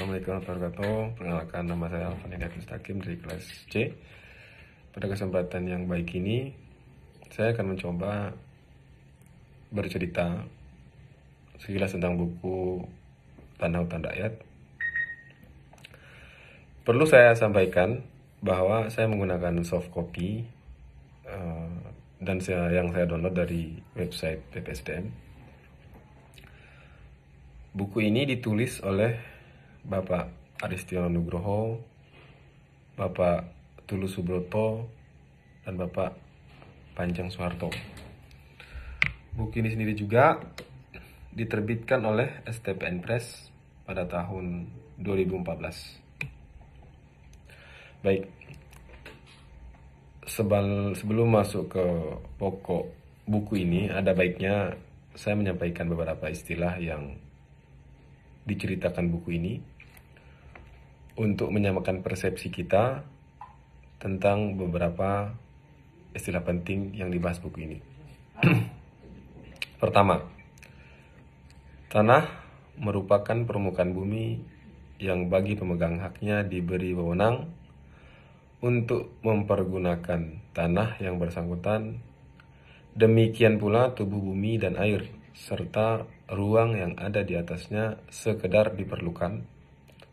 Assalamualaikum warahmatullahi wabarakatuh. Perkenalkan, nama saya Alvan Hidayat Mustaqim dari kelas C. Pada kesempatan yang baik ini, saya akan mencoba bercerita sekilas tentang buku Tanah Hutan Rakyat. Perlu saya sampaikan bahwa saya menggunakan soft copy dan yang saya download dari website BPSDM. Buku ini ditulis oleh Bapak Aristiono Nugroho, Bapak Tulus Subroto, dan Bapak Panjang Soeharto. Buku ini sendiri juga diterbitkan oleh STPN Press pada tahun 2014. Baik, sebelum masuk ke pokok buku ini, ada baiknya saya menyampaikan beberapa istilah yang diceritakan buku ini untuk menyamakan persepsi kita tentang beberapa istilah penting yang dibahas buku ini. Pertama, tanah merupakan permukaan bumi yang bagi pemegang haknya diberi wewenang untuk mempergunakan tanah yang bersangkutan. Demikian pula tubuh bumi dan air serta ruang yang ada di atasnya sekedar diperlukan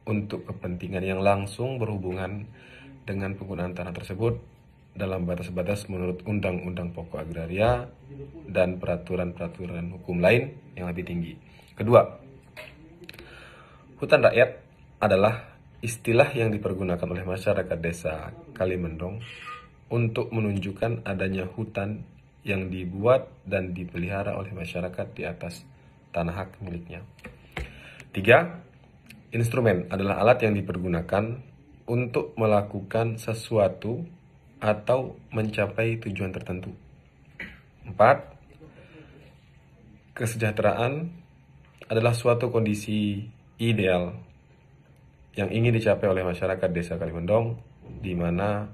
untuk kepentingan yang langsung berhubungan dengan penggunaan tanah tersebut dalam batas-batas menurut Undang-Undang Pokok Agraria dan peraturan-peraturan hukum lain yang lebih tinggi. Kedua, hutan rakyat adalah istilah yang dipergunakan oleh masyarakat desa Kalimendong untuk menunjukkan adanya hutan yang dibuat dan dipelihara oleh masyarakat di atas tanah hak miliknya. Tiga, instrumen adalah alat yang dipergunakan untuk melakukan sesuatu atau mencapai tujuan tertentu. Empat, kesejahteraan adalah suatu kondisi ideal yang ingin dicapai oleh masyarakat desa Kalimendong, di mana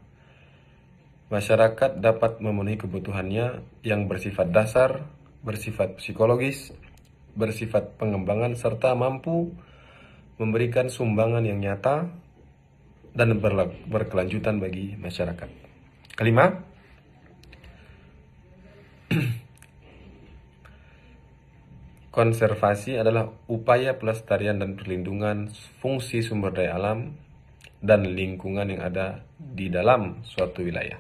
masyarakat dapat memenuhi kebutuhannya yang bersifat dasar, bersifat psikologis, bersifat pengembangan, serta mampu memberikan sumbangan yang nyata dan berkelanjutan bagi masyarakat. Kelima, konservasi adalah upaya pelestarian dan perlindungan fungsi sumber daya alam dan lingkungan yang ada di dalam suatu wilayah.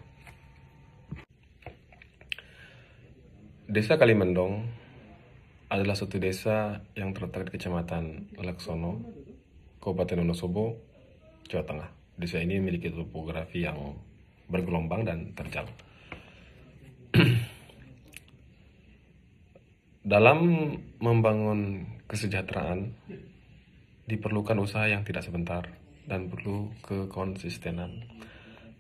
Desa Kalimendong adalah suatu desa yang terletak di Kecamatan Laksono, Kabupaten Wonosobo, Jawa Tengah. Desa ini memiliki topografi yang bergelombang dan terjal. Dalam membangun kesejahteraan, diperlukan usaha yang tidak sebentar dan perlu kekonsistenan.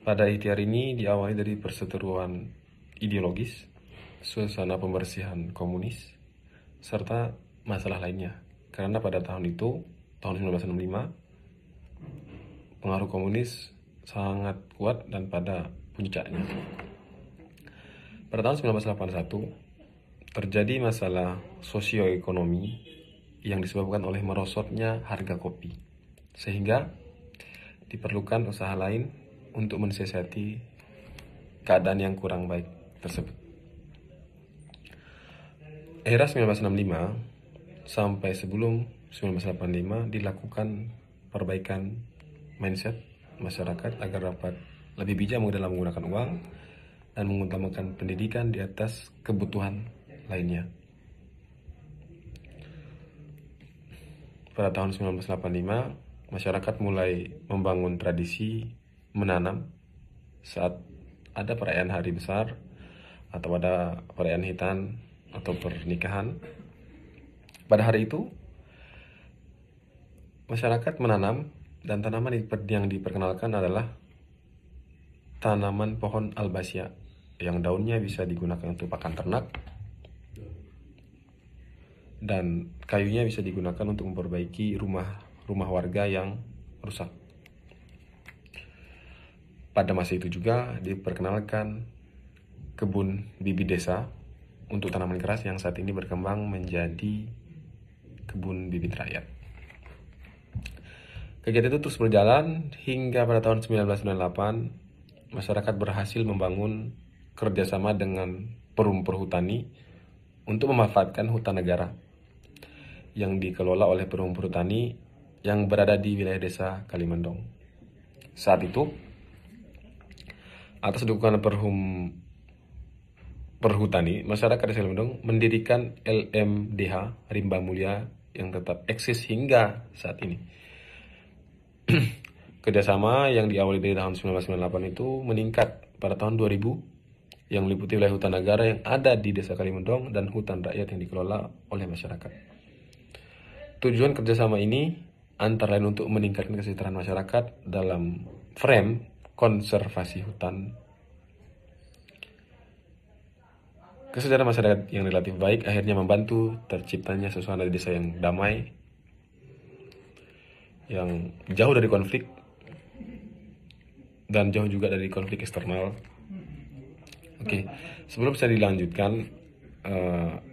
Pada ikhtiar ini diawali dari perseteruan ideologis, suasana pembersihan komunis, serta masalah lainnya. Karena pada tahun itu, tahun 1965, pengaruh komunis sangat kuat dan pada puncaknya. Pada tahun 1981, terjadi masalah sosioekonomi yang disebabkan oleh merosotnya harga kopi, sehingga diperlukan usaha lain untuk mensiasati keadaan yang kurang baik tersebut. Era 1965 sampai sebelum 1985 dilakukan perbaikan mindset masyarakat agar dapat lebih bijak dalam menggunakan uang dan mengutamakan pendidikan di atas kebutuhan lainnya. Pada tahun 1985, masyarakat mulai membangun tradisi menanam saat ada perayaan hari besar atau ada perayaan hitan atau pernikahan. Pada hari itu, masyarakat menanam dan tanaman yang diperkenalkan adalah tanaman pohon albasia yang daunnya bisa digunakan untuk pakan ternak dan kayunya bisa digunakan untuk memperbaiki rumah warga yang rusak. Pada masa itu juga diperkenalkan kebun bibit desa untuk tanaman keras yang saat ini berkembang menjadi kebun bibit rakyat. Kegiatan itu terus berjalan hingga pada tahun 1998 masyarakat berhasil membangun kerjasama dengan perum perhutani untuk memanfaatkan hutan negara yang dikelola oleh perum perhutani yang berada di wilayah desa Kalimendong. Saat itu, atas dukungan perhutani, masyarakat desa Kalimendong mendirikan LMDH Rimba Mulia yang tetap eksis hingga saat ini. Kerjasama yang diawali dari tahun 1998 itu meningkat pada tahun 2000 yang meliputi wilayah hutan negara yang ada di desa Kalimendong dan hutan rakyat yang dikelola oleh masyarakat. Tujuan kerjasama ini antara lain untuk meningkatkan kesejahteraan masyarakat dalam frame konservasi hutan. Kesejahteraan masyarakat yang relatif baik akhirnya membantu terciptanya suasana desa yang damai, yang jauh dari konflik, dan jauh juga dari konflik eksternal. Oke, sebelum saya dilanjutkan,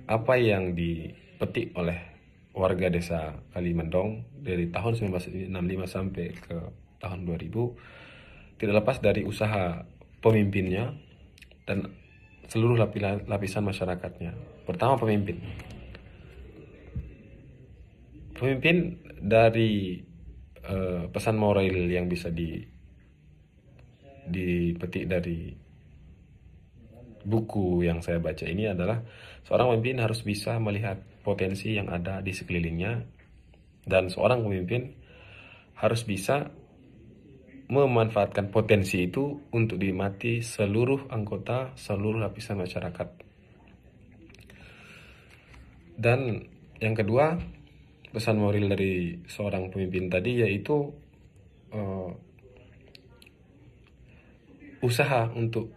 apa yang dipetik oleh warga desa Kalimendong dari tahun 1965 sampai ke tahun 2000 tidak lepas dari usaha pemimpinnya dan seluruh lapisan masyarakatnya. Pertama, pemimpin dari pesan moral yang bisa dipetik dari buku yang saya baca ini adalah seorang pemimpin harus bisa melihat potensi yang ada di sekelilingnya, dan seorang pemimpin harus bisa memanfaatkan potensi itu untuk dinikmati seluruh anggota, seluruh lapisan masyarakat. Dan yang kedua, pesan moral dari seorang pemimpin tadi yaitu usaha untuk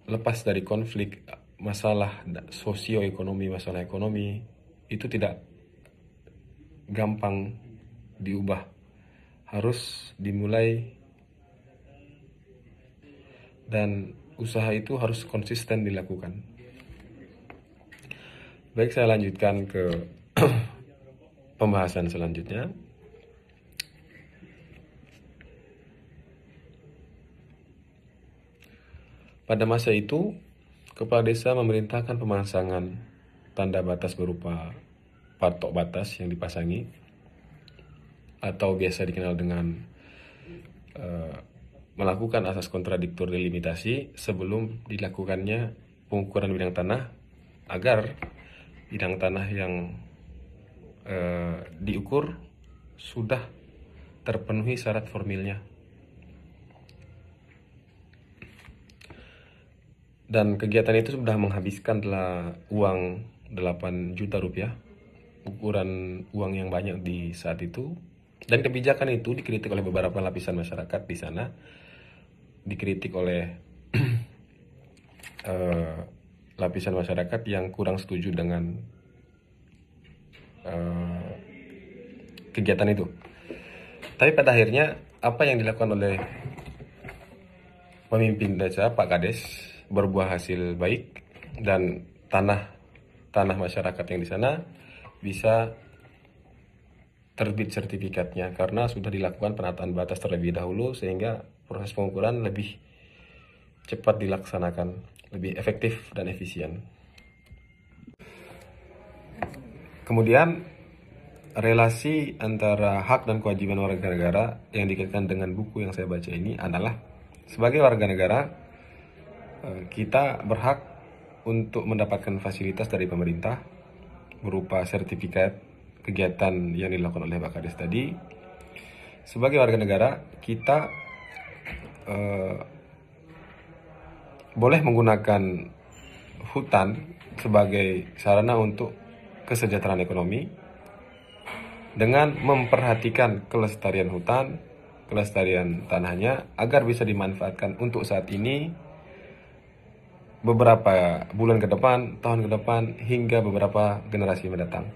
lepas dari konflik, masalah sosioekonomi, masalah ekonomi itu tidak gampang diubah, harus dimulai, dan usaha itu harus konsisten dilakukan. Baik, saya lanjutkan ke pembahasan selanjutnya. Pada masa itu, kepala desa memerintahkan pemasangan tanda batas berupa patok batas yang dipasangi atau biasa dikenal dengan melakukan asas kontradiktor delimitasi sebelum dilakukannya pengukuran bidang tanah agar bidang tanah yang diukur sudah terpenuhi syarat formilnya. Dan kegiatan itu sudah menghabiskan uang 8 juta rupiah, ukuran uang yang banyak di saat itu. Dan kebijakan itu dikritik oleh beberapa lapisan masyarakat di sana, dikritik oleh lapisan masyarakat yang kurang setuju dengan kegiatan itu. Tapi pada akhirnya apa yang dilakukan oleh pemimpin desa, Pak Kades, berbuah hasil baik, dan tanah masyarakat yang di sana bisa terbit sertifikatnya karena sudah dilakukan penataan batas terlebih dahulu, sehingga proses pengukuran lebih cepat dilaksanakan, lebih efektif dan efisien. Kemudian relasi antara hak dan kewajiban warga negara yang dikaitkan dengan buku yang saya baca ini adalah, sebagai warga negara kita berhak untuk mendapatkan fasilitas dari pemerintah berupa sertifikat kegiatan yang dilakukan oleh Pak Kades tadi. Sebagai warga negara kita boleh menggunakan hutan sebagai sarana untuk kesejahteraan ekonomi dengan memperhatikan kelestarian hutan, kelestarian tanahnya agar bisa dimanfaatkan untuk saat ini, beberapa bulan ke depan, tahun ke depan, hingga beberapa generasi mendatang.